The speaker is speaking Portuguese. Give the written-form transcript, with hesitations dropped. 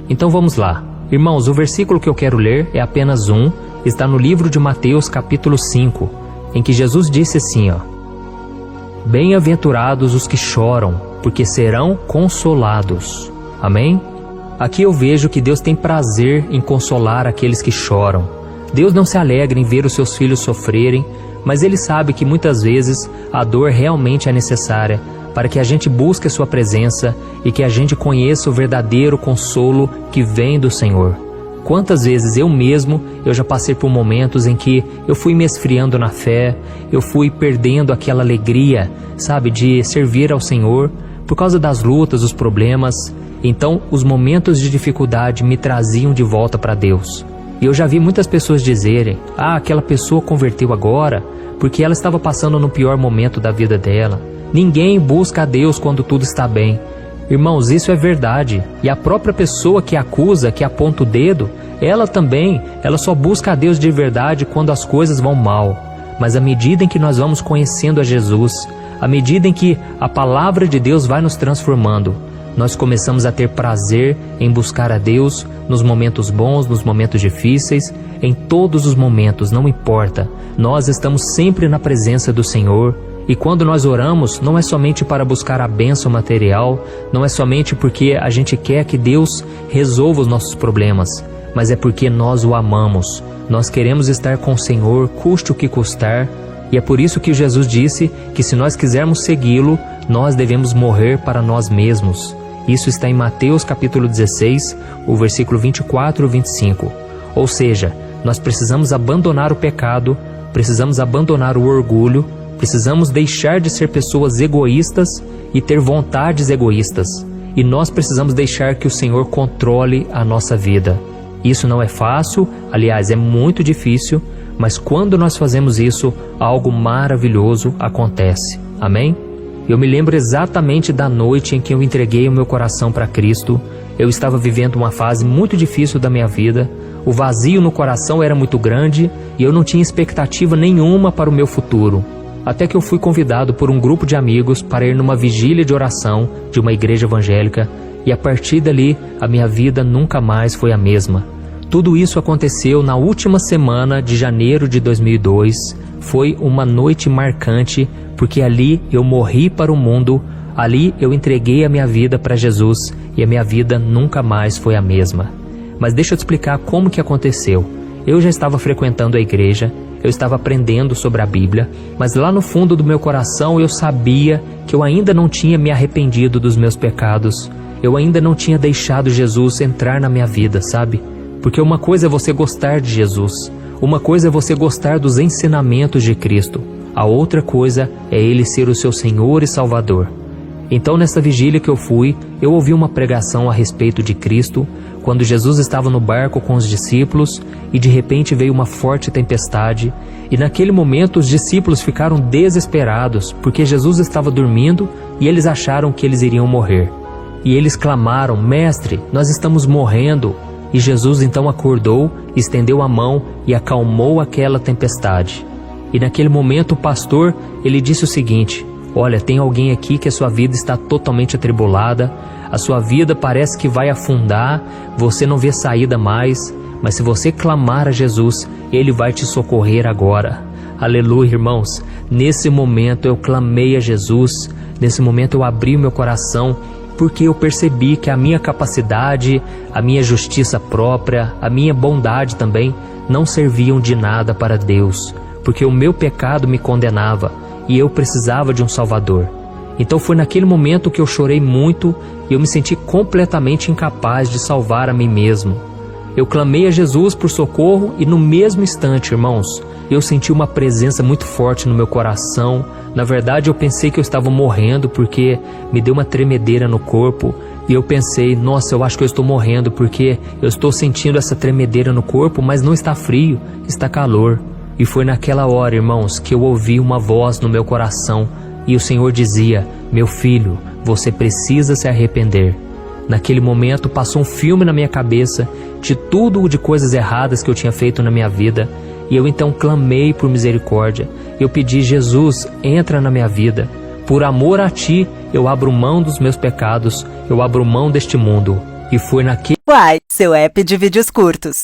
Então vamos lá. Irmãos, o versículo que eu quero ler é apenas um, está no livro de Mateus capítulo 5, em que Jesus disse assim, Bem-aventurados os que choram, porque serão consolados. Amém? Aqui eu vejo que Deus tem prazer em consolar aqueles que choram. Deus não se alegra em ver os seus filhos sofrerem, mas Ele sabe que muitas vezes a dor realmente é necessária para que a gente busque a sua presença e que a gente conheça o verdadeiro consolo que vem do Senhor. Quantas vezes eu já passei por momentos em que eu fui me esfriando na fé, eu fui perdendo aquela alegria, de servir ao Senhor por causa das lutas, os problemas. Então os momentos de dificuldade me traziam de volta para Deus. E eu já vi muitas pessoas dizerem, aquela pessoa converteu agora porque ela estava passando no pior momento da vida dela. Ninguém busca a Deus quando tudo está bem. Irmãos, isso é verdade. E a própria pessoa que acusa, que aponta o dedo, ela só busca a Deus de verdade quando as coisas vão mal. Mas à medida em que nós vamos conhecendo a Jesus, à medida em que a palavra de Deus vai nos transformando, nós começamos a ter prazer em buscar a Deus nos momentos bons, nos momentos difíceis, em todos os momentos, não importa. Nós estamos sempre na presença do Senhor. E quando nós oramos, não é somente para buscar a bênção material, não é somente porque a gente quer que Deus resolva os nossos problemas, mas é porque nós o amamos. Nós queremos estar com o Senhor, custe o que custar, e é por isso que Jesus disse que se nós quisermos segui-lo, nós devemos morrer para nós mesmos. Isso está em Mateus capítulo 16, o versículo 24 e 25. Ou seja, nós precisamos abandonar o pecado, precisamos abandonar o orgulho, precisamos deixar de ser pessoas egoístas e ter vontades egoístas. E nós precisamos deixar que o Senhor controle a nossa vida. Isso não é fácil, aliás, é muito difícil, mas quando nós fazemos isso, algo maravilhoso acontece. Amém? Eu me lembro exatamente da noite em que eu entreguei o meu coração para Cristo. Eu estava vivendo uma fase muito difícil da minha vida. O vazio no coração era muito grande e eu não tinha expectativa nenhuma para o meu futuro. Até que eu fui convidado por um grupo de amigos para ir numa vigília de oração de uma igreja evangélica, e a partir dali a minha vida nunca mais foi a mesma. Tudo isso aconteceu na última semana de janeiro de 2002. Foi uma noite marcante, porque ali eu morri para o mundo, ali eu entreguei a minha vida para Jesus e a minha vida nunca mais foi a mesma. Mas deixa eu te explicar como que aconteceu. Eu já estava frequentando a igreja, eu estava aprendendo sobre a Bíblia, mas lá no fundo do meu coração eu sabia que eu ainda não tinha me arrependido dos meus pecados. Eu ainda não tinha deixado Jesus entrar na minha vida, sabe? Porque uma coisa é você gostar de Jesus, uma coisa é você gostar dos ensinamentos de Cristo, a outra coisa é Ele ser o seu Senhor e Salvador. Então nessa vigília que eu fui, eu ouvi uma pregação a respeito de Cristo, quando Jesus estava no barco com os discípulos e de repente veio uma forte tempestade, e naquele momento os discípulos ficaram desesperados porque Jesus estava dormindo e eles acharam que eles iriam morrer. E eles clamaram: Mestre, nós estamos morrendo. E Jesus então acordou, estendeu a mão e acalmou aquela tempestade. E naquele momento o pastor, ele disse o seguinte: olha, tem alguém aqui que a sua vida está totalmente atribulada, a sua vida parece que vai afundar, você não vê saída mais, mas se você clamar a Jesus, Ele vai te socorrer agora. Aleluia, irmãos. Nesse momento eu clamei a Jesus, nesse momento eu abri o meu coração, porque eu percebi que a minha capacidade, a minha justiça própria, a minha bondade também não serviam de nada para Deus, porque o meu pecado me condenava e eu precisava de um Salvador. Então foi naquele momento que eu chorei muito e eu me senti completamente incapaz de salvar a mim mesmo. Eu clamei a Jesus por socorro e no mesmo instante, irmãos, eu senti uma presença muito forte no meu coração. Na verdade, eu pensei que eu estava morrendo porque me deu uma tremedeira no corpo. E eu pensei, nossa, eu acho que eu estou morrendo porque eu estou sentindo essa tremedeira no corpo, mas não está frio, está calor. E foi naquela hora, irmãos, que eu ouvi uma voz no meu coração e o Senhor dizia: meu filho, você precisa se arrepender. Naquele momento passou um filme na minha cabeça de tudo de coisas erradas que eu tinha feito na minha vida. E eu então clamei por misericórdia. Eu pedi: Jesus, entra na minha vida. Por amor a Ti, eu abro mão dos meus pecados, eu abro mão deste mundo. E foi naquele Uai, seu app de vídeos curtos.